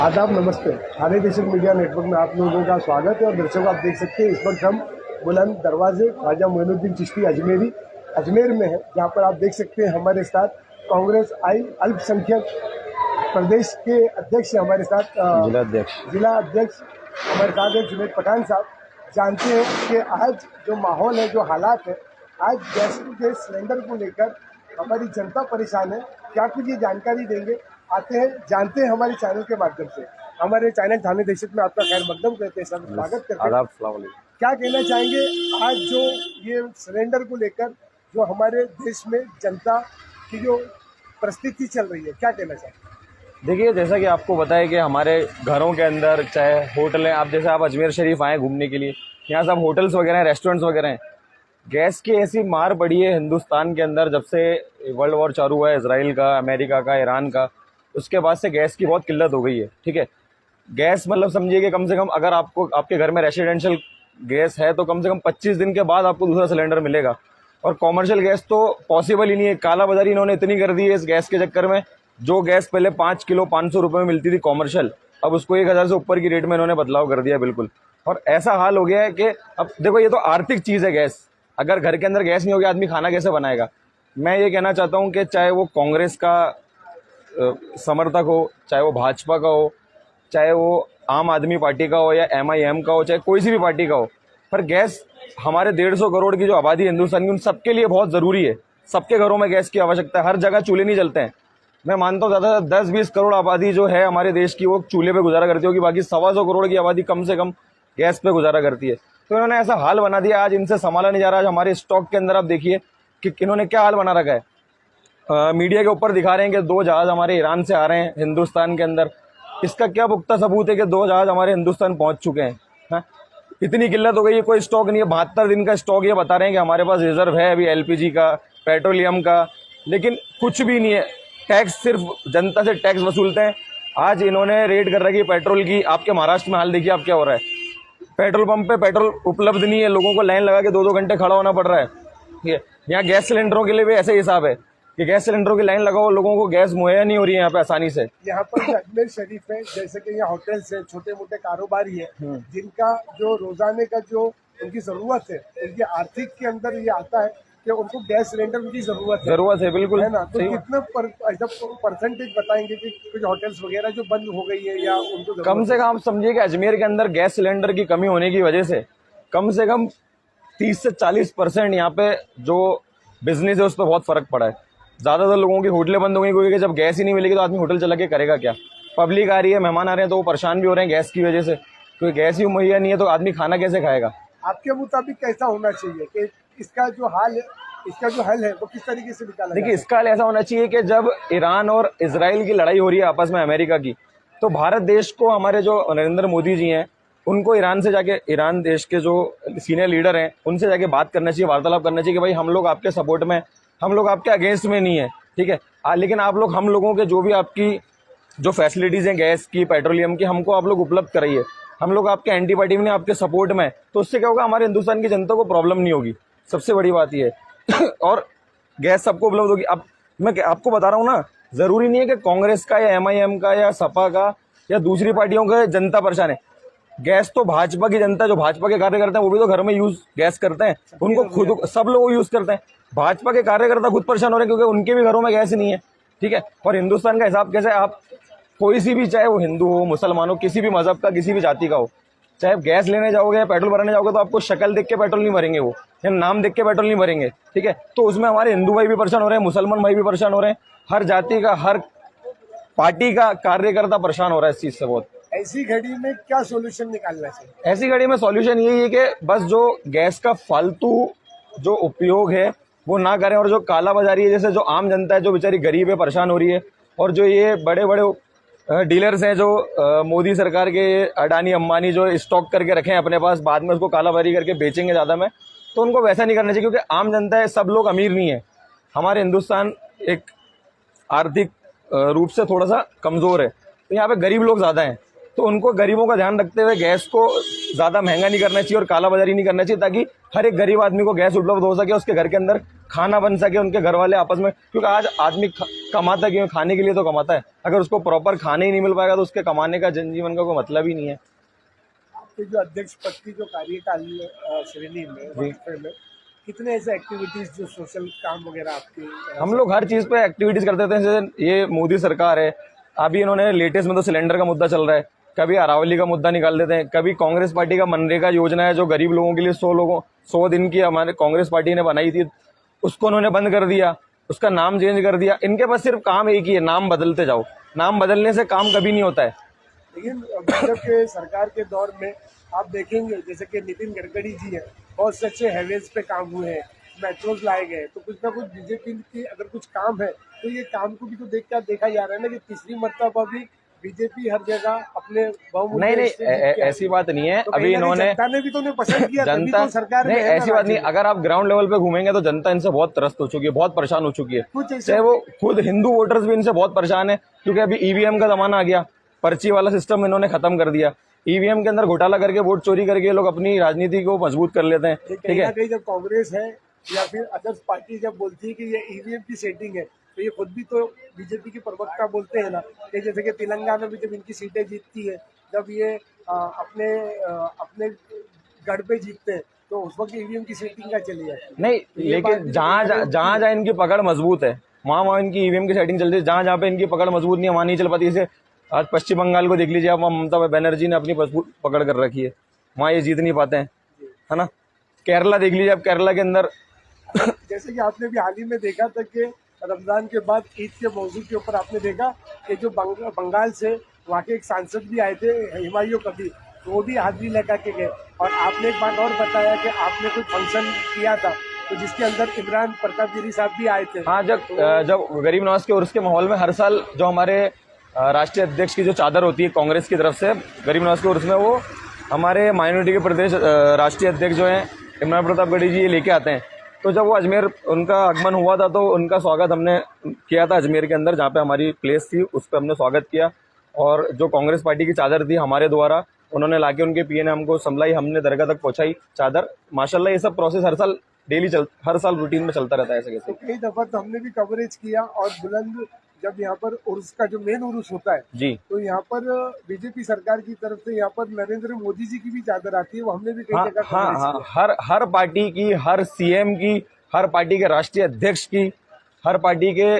आदाब, नमस्ते। थाने देशक मीडिया नेटवर्क में आप लोगों का स्वागत है। और दर्शकों, आप देख सकते हैं इस वक्त हम बुलंद दरवाजे ख्वाजा मोइनुद्दीन चिश्ती अजमेर में है, जहां पर आप देख सकते हैं हमारे साथ कांग्रेस अल्पसंख्यक प्रदेश के अध्यक्ष हमारे साथ जिला अध्यक्ष हमारे साथ है जुनैद पठान साहब। जानते हैं कि आज जो माहौल है, जो हालात है, आज गैस सिलेंडर को लेकर हमारी जनता परेशान है। क्या कुछ ये जानकारी देंगे, आते हैं जानते हैं हमारे चैनल के माध्यम से। हमारे चैनल थाने देशक में आपका खैर मकदम करते हैं, सब स्वागत करते हैं। क्या कहना चाहेंगे आज जो ये सिलेंडर को लेकर जो हमारे देश में जनता की जो परिस्थिति चल रही है, क्या कहना चाहेंगे? देखिए, जैसा कि आपको बताया कि हमारे घरों के अंदर चाहे होटल हैं, आप अजमेर शरीफ आए घूमने के लिए, यहाँ सब होटल्स वगैरह हैं, रेस्टोरेंट्स वगैरह हैं। गैस की ऐसी मार पड़ी है हिंदुस्तान के अंदर, जब से वर्ल्ड वॉर चालू हुआ है, इजराइल का, अमेरिका का, ईरान का, उसके बाद से गैस की बहुत किल्लत हो गई है। ठीक है, गैस मतलब समझिए कि कम से कम अगर आपको आपके घर में रेसिडेंशियल गैस है तो कम से कम 25 दिन के बाद आपको दूसरा सिलेंडर मिलेगा। और कॉमर्शियल गैस तो पॉसिबल ही नहीं है। कालाबाजारी इन्होंने इतनी कर दी है इस गैस के चक्कर में। जो गैस पहले 5 किलो 500 रुपये में मिलती थी कॉमर्शियल, अब उसको 1000 से ऊपर की रेट में इन्होंने बदलाव कर दिया बिल्कुल। और ऐसा हाल हो गया है कि अब देखो, ये तो आर्थिक चीज़ है गैस। अगर घर के अंदर गैस नहीं होगी, आदमी खाना कैसे बनाएगा? मैं ये कहना चाहता हूँ कि चाहे वो कांग्रेस का समर्थक हो, चाहे वो भाजपा का हो, चाहे वो आम आदमी पार्टी का हो या MIM का हो, चाहे कोई सी भी पार्टी का हो, पर गैस हमारे 150 करोड़ की जो आबादी है हिंदुस्तान की, उन सबके लिए बहुत ज़रूरी है। सबके घरों में गैस की आवश्यकता है। हर जगह चूल्हे नहीं जलते हैं। मैं मानता हूँ ज़्यादा से 10-20 करोड़ आबादी जो है हमारे देश की, वो चूल्हे पे गुजारा करती होगी, बाकी 125 करोड़ की आबादी कम से कम गैस पे गुजारा करती है। तो इन्होंने ऐसा हाल बना दिया, आज इनसे संभाला नहीं जा रहा। आज हमारे स्टॉक के अंदर आप देखिए कि इन्होंने क्या हाल बना रखा है। मीडिया के ऊपर दिखा रहे हैं कि 2 जहाज हमारे ईरान से आ रहे हैं हिंदुस्तान के अंदर। इसका क्या पुख्ता सबूत है कि 2 जहाज हमारे हिंदुस्तान पहुंच चुके हैं? हाँ? इतनी किल्लत हो गई है, कोई स्टॉक नहीं है। 72 दिन का स्टॉक ये बता रहे हैं कि हमारे पास रिजर्व है अभी LPG का, पेट्रोलियम का, लेकिन कुछ भी नहीं है। टैक्स, सिर्फ जनता से टैक्स वसूलते हैं। आज इन्होंने रेड कर रखी है पेट्रोल की। आपके महाराष्ट्र में हाल देखिए आप क्या हो रहा है। पेट्रोल पंप पे पेट्रोल उपलब्ध नहीं है, लोगों को लाइन लगा के 2-2 घंटे खड़ा होना पड़ रहा है। ठीक है, यहाँ गैस सिलेंडरों के लिए भी ऐसे हिसाब है कि गैस सिलेंडरों की लाइन लगाओ, लोगों को गैस मुहैया नहीं हो रही है यहाँ पे आसानी से। यहाँ पर जो अजमेर शरीफ है, जैसे कि यहाँ होटल्स है, छोटे मोटे कारोबारी है, जिनका जो रोजाने का जो उनकी जरूरत है, उनकी आर्थिक के अंदर ये आता है कि उनको गैस सिलेंडर की जरूरत है, बिल्कुल, है ना? तो कितना परसेंटेज बताएंगे कि कुछ होटल्स वगैरह जो बंद हो गई है या उनको कम से कम आप समझिए कि अजमेर के अंदर गैस सिलेंडर की कमी होने की वजह से कम 30 से 40% यहाँ पे जो बिजनेस है उस पर बहुत फर्क पड़ा है। ज़्यादातर लोगों की होटलें बंद हो गई, क्योंकि जब गैस ही नहीं मिलेगी तो आदमी होटल चला के करेगा क्या? पब्लिक आ रही है, मेहमान आ रहे हैं, तो वो परेशान भी हो रहे हैं गैस की वजह से, क्योंकि गैस ही मुहैया नहीं है तो आदमी खाना कैसे खाएगा? आपके मुताबिक कैसा होना चाहिए कि इसका जो हल है वो किस तरीके से निकाला? देखिए, इसका हल ऐसा होना चाहिए कि जब ईरान और इजराइल की लड़ाई हो रही है आपस में, अमेरिका की, तो भारत देश को, हमारे जो नरेंद्र मोदी जी हैं, उनको ईरान से जाके, ईरान देश के जो सीनियर लीडर हैं, उनसे जाके बात करना चाहिए, वार्तालाप करना चाहिए कि भाई हम लोग आपके सपोर्ट में, हम लोग आपके अगेंस्ट में नहीं है। ठीक है, लेकिन आप लोग हम लोगों के जो भी आपकी जो फैसिलिटीज़ हैं गैस की, पेट्रोलियम की, हमको आप लोग उपलब्ध कराइए। हम लोग आपके एंटी पार्टी में, आपके सपोर्ट में, तो उससे क्या होगा, हमारे हिंदुस्तान की जनता को प्रॉब्लम नहीं होगी। सबसे बड़ी बात ये है। और गैस सबको उपलब्ध होगी। अब मैं आपको बता रहा हूँ ना, जरूरी नहीं है कि कांग्रेस का या MIM का या सपा का या दूसरी पार्टियों का जनता परेशान है। गैस तो भाजपा की जनता, जो भाजपा के कार्यकर्ता हैं, वो भी तो घर में यूज गैस करते हैं, उनको खुद सब लोग यूज करते हैं। भाजपा के कार्यकर्ता खुद परेशान हो रहे हैं क्योंकि उनके भी घरों में गैस नहीं है। ठीक है, और हिंदुस्तान का हिसाब कैसे, आप कोई सी भी, चाहे वो हिंदू हो, मुसलमान हो, किसी भी मजहब का, किसी भी जाति का हो, चाहे आप गैस लेने जाओगे या पेट्रोल भराने जाओगे, तो आपको शक्ल देख के पेट्रोल नहीं भरेंगे वो, या नाम देख के पेट्रोल नहीं भरेंगे। ठीक है, तो उसमें हमारे हिंदू भाई भी परेशान हो रहे हैं, मुसलमान भाई भी परेशान हो रहे हैं, हर जाति का, हर पार्टी का कार्यकर्ता परेशान हो रहा है इस चीज से बहुत। ऐसी घड़ी में क्या सोल्यूशन निकालना चाहिए? ऐसी घड़ी में सॉल्यूशन यही है कि बस जो गैस का फालतू जो उपयोग है वो ना करें, और जो काला बाजारी है, जैसे जो आम जनता है, जो बेचारी गरीब है, परेशान हो रही है, और जो ये बड़े बड़े डीलर्स हैं, जो मोदी सरकार के, अडानी अंबानी, जो स्टॉक करके रखे हैं अपने पास, बाद में उसको कालाबाजारी करके बेचेंगे ज़्यादा में, तो उनको वैसा नहीं करना चाहिए। क्योंकि आम जनता है, सब लोग अमीर नहीं है। हमारे हिंदुस्तान एक आर्थिक रूप से थोड़ा सा कमज़ोर है, तो यहाँ पे गरीब लोग ज़्यादा हैं। तो उनको, गरीबों का ध्यान रखते हुए गैस को ज्यादा महंगा नहीं करना चाहिए और काला बाजारी नहीं करना चाहिए, ताकि हर एक गरीब आदमी को गैस उपलब्ध हो सके, उसके घर के अंदर खाना बन सके, उनके घर वाले आपस में, क्योंकि आज आदमी कमाता क्यों, खाने के लिए तो कमाता है। अगर उसको प्रॉपर खाने ही नहीं मिल पाएगा तो उसके कमाने का जनजीवन का कोई मतलब ही नहीं है। आपके जो अध्यक्ष पद की जो कार्यकाल श्रेणी में वक्फे में कितने ऐसे एक्टिविटीज जो सोशल काम वगैरह आपके हम लोग हर चीज पे एक्टिविटीज करते थे। जैसे ये मोदी सरकार है, अभी इन्होंने लेटेस्ट में तो सिलेंडर का मुद्दा चल रहा है, कभी अरावली का मुद्दा निकाल देते हैं, कभी कांग्रेस पार्टी का मनरेगा योजना है जो गरीब लोगों के लिए 100 दिन की हमारे कांग्रेस पार्टी ने बनाई थी, उसको उन्होंने बंद कर दिया, उसका नाम चेंज कर दिया। इनके पास सिर्फ काम एक ही है, नाम बदलते जाओ। नाम बदलने से काम कभी नहीं होता है। लेकिन भाजपा के सरकार के दौर में आप देखेंगे जैसे कि नितिन गडकरी जी हैं, बहुत से अच्छे हाईवेज पे काम हुए हैं, मेट्रोज लाए गए, तो कुछ ना कुछ बीजेपी की अगर कुछ काम है तो ये काम को भी तो देखा जा रहा है ना कि तीसरी मरतबा भी बीजेपी हर जगह अपने नहीं, ऐसी बात नहीं है। तो अभी इन्होंने, जनता ने भी तो उन्हें पसंद किया, तभी जनता तो सरकार नहीं, में है ना ऐसी बात नहीं। राज्य में। अगर आप ग्राउंड लेवल पे घूमेंगे तो जनता इनसे बहुत त्रस्त हो चुकी है, बहुत परेशान हो चुकी है। कुछ ऐसे चाहे वो खुद हिंदू वोटर्स भी इनसे बहुत परेशान है, क्योंकि अभी ईवीएम का जमाना आ गया, पर्ची वाला सिस्टम इन्होंने खत्म कर दिया। ईवीएम के अंदर घोटाला करके, वोट चोरी करके ये लोग अपनी राजनीति को मजबूत कर लेते हैं। ठीक है, कहीं जब कांग्रेस है या फिर अदर्स पार्टी जब बोलती है कि ये ईवीएम की सेटिंग है, तो ये खुद भी तो बीजेपी की प्रवक्ता बोलते हैं ना कि जैसे कि तेलंगाना में जब इनकी सीटें जीतती है, जब ये अपने गढ़ पे जीतते हैं, तो उस वक्त ईवीएम की सेटिंग का चली जाती है। नहीं, लेकिन जहाँ इनकी पकड़ मजबूत है वहाँ इनकी ईवीएम की सेटिंग चलती है। जहाँ पे इनकी पकड़ मजबूत नहीं है वहाँ नहीं चल पाती। जैसे आज पश्चिम बंगाल को देख लीजिए आप, ममता बनर्जी ने अपनी पकड़ कर रखी है, वहाँ ये जीत नहीं पाते हैं, है ना। केरला देख लीजिए आप, केरला के अंदर जैसे कि आपने भी हाल ही में देखा था कि रमजान के बाद ईद के मौजू के ऊपर आपने देखा कि जो बंगाल से वहाँ के एक सांसद भी आए थे, हिमायू कबीर, तो वो भी हाजिरी लगा के गए। और आपने एक बात और बताया कि आपने कोई फंक्शन किया था तो जिसके अंदर इमरान प्रतापगिरी साहब भी आए थे। हाँ, जब गरीब नवाज के उर्स के माहौल में हर साल जो हमारे राष्ट्रीय अध्यक्ष की जो चादर होती है कांग्रेस की तरफ से गरीब नवाज के उर्स में, वो हमारे माइनॉरिटी के प्रदेश राष्ट्रीय अध्यक्ष जो हैं इमरान प्रतापगढ़ी जी लेके आते हैं। तो जब वो अजमेर उनका आगमन हुआ था तो उनका स्वागत हमने किया था अजमेर के अंदर, जहाँ पे हमारी प्लेस थी, उस पर हमने स्वागत किया। और जो कांग्रेस पार्टी की चादर थी हमारे द्वारा उन्होंने लाके उनके पीए ने हमको संभलाई, हमने दरगाह तक पहुंचाई चादर। माशाल्लाह ये सब प्रोसेस हर साल रूटीन में चलता रहता है ऐसे कैसे। तो कई दफा तो हमने भी कवरेज किया, और बुलंद जब यहाँ पर उर्स का जो मेन उर्स होता है जी, तो यहाँ पर बीजेपी सरकार की तरफ से यहाँ पर नरेंद्र मोदी जी की भी चादर आती है, वो हमने भी कई हाँ जगह हाँ coverage हाँ, किया। हर पार्टी की, हर सीएम की, हर पार्टी के राष्ट्रीय अध्यक्ष की, हर पार्टी के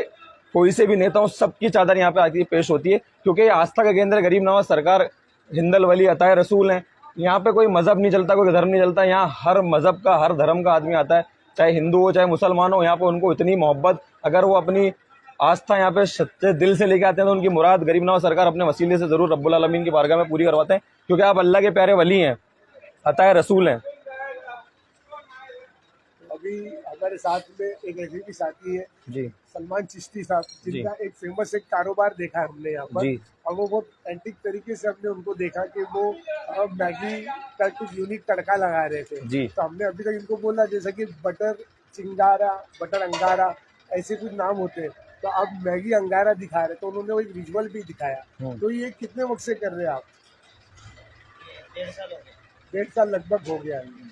कोई से भी नेताओं, सबकी चादर यहाँ पे आती पेश होती है, क्योंकि आस्था का केंद्र गरीब नवाज सरकार, हिंदल वली अताए रसूल हैं। यहाँ पे कोई मजहब नहीं चलता, कोई धर्म नहीं चलता, यहाँ हर मजहब का, हर धर्म का आदमी आता है, चाहे हिंदू हो चाहे मुसलमान हो। यहाँ पे उनको इतनी मोहब्बत, अगर वो अपनी आस्था यहाँ पे सच्चे दिल से लेके आते हैं तो उनकी मुराद गरीब नवाज सरकार अपने वसीले से जरूर रब्बुल आलमीन की बारगाह में पूरी करवाते हैं, क्योंकि आप अल्लाह के प्यारे वली हैं, अताए रसूल हैं। अभी हमारे साथ में एक ऐसे भी साथी है जी सलमान चिश्ती साहब, जिनका एक फेमस एक कारोबार देखा है हमने यहाँ पर। जी। और वो बहुत एंटिक तरीके से हमने उनको देखा कि वो मैगी का कुछ यूनिक तड़का लगा रहे थे। जी। तो हमने अभी तक इनको बोला जैसा कि बटर चिंगारा, बटर अंगारा, ऐसे कुछ नाम होते हैं, तो अब मैगी अंगारा दिखा रहे, तो उन्होंने वो एक विजुअल भी दिखाया। तो ये कितने वक्त से कर रहे हैं आप? 1.5 साल लगभग हो गया है।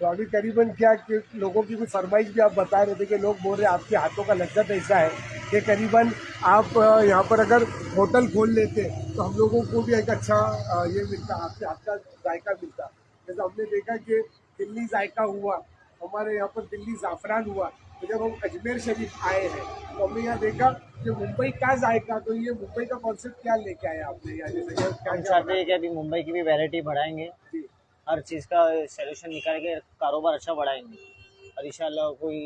तो अभी करीबन क्या कि लोगों की कुछ फरमाइश भी आप बता रहे थे कि लोग बोल रहे हैं आपके हाथों का लज्जत ऐसा है कि करीबन आप यहाँ पर अगर होटल खोल लेते तो हम लोगों को भी एक अच्छा ये मिलता, आपके हाथ का जायका मिलता। जैसे हमने देखा कि दिल्ली जायका हुआ, हमारे यहाँ पर दिल्ली ज़ाफ़रान हुआ, तो जब हम अजमेर शरीफ आए हैं तो हमने यहाँ देखा कि मुंबई का जायका, तो ये मुंबई का कॉन्सेप्ट क्या लेके आए आपने यहाँ? जैसे हम चाहते हैं कि अभी मुंबई की भी वैरायटी बढ़ाएंगे, हर चीज़ का सलूशन निकाल के कारोबार अच्छा बढ़ाएंगे, और इंशाल्लाह कोई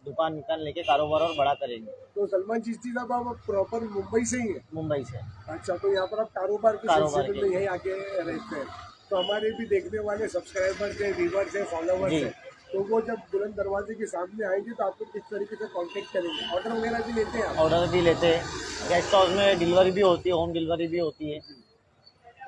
दुकान निकाल लेके कारोबार और बड़ा करेंगे। तो सलमान चिश्ती साहब आप प्रॉपर मुंबई से ही है? मुंबई से। अच्छा, तो यहाँ पर आप कारोबार के सिलसिले में यहीं आके रहते हैं। तो हमारे भी देखने वाले सब्सक्राइबर्स हैं, व्यूवर्स हैं, फॉलोवर्स हैं, तो वो जब बुलंद दरवाजे के सामने आएंगे तो आपको किस तरीके से कांटेक्ट करेंगे? ऑर्डर वगैरह भी लेते हैं आप? ऑर्डर भी लेते हैं, गेस्ट हाउस में डिलीवरी भी होती है, होम डिलीवरी भी होती है।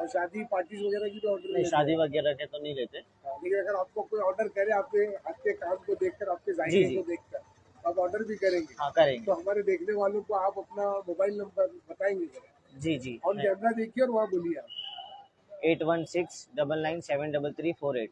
और शादी पार्टीज वगैरह की भी ऑर्डर? नहीं, शादी वगैरह के तो नहीं लेते। लेकिन अगर आपको कोई ऑर्डर करे, आपके हाथ के काम को देखकर, आपके जायके को देखकर, आप ऑर्डर भी करेंगे? हाँ, करेंगे। तो हमारे देखने वालों को आप अपना मोबाइल नंबर बताएंगे? जी जी। और कैमरा देखिए और वहाँ बोलिए आप। 8169973348।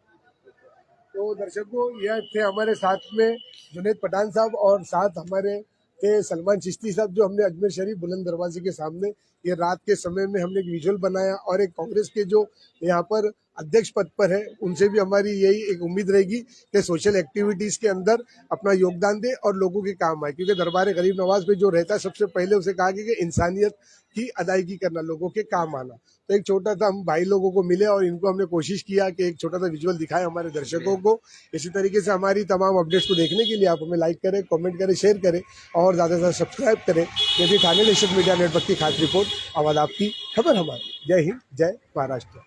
तो दर्शकों, यह थे हमारे साथ में जुनेद पठान साहब और साथ हमारे थे सलमान चिश्ती साहब, जो हमने अजमेर शरीफ बुलंद दरवाजे के सामने ये रात के समय में हमने एक विजुअल बनाया। और एक कांग्रेस के जो यहाँ पर अध्यक्ष पद पर है, उनसे भी हमारी यही एक उम्मीद रहेगी कि सोशल एक्टिविटीज के अंदर अपना योगदान दे और लोगों के काम आए, क्योंकि दरबार गरीब नवाज पे जो रहता है, सबसे पहले उसे कहा कि इंसानियत की अदायगी करना, लोगों के काम आना। तो एक छोटा सा हम भाई लोगों को मिले और इनको हमने कोशिश किया कि एक छोटा सा विजुअल दिखाए हमारे दर्शकों को। इसी तरीके से हमारी तमाम अपडेट्स को देखने के लिए आप हमें लाइक करें, कमेंट करें, शेयर करें और ज़्यादा से ज़्यादा सब्सक्राइब करें। ये थी ठाणे नेशन मीडिया नेटवर्क की खास रिपोर्ट। आवाज़ आपकी, खबर हमारी। जय हिंद, जय महाराष्ट्र।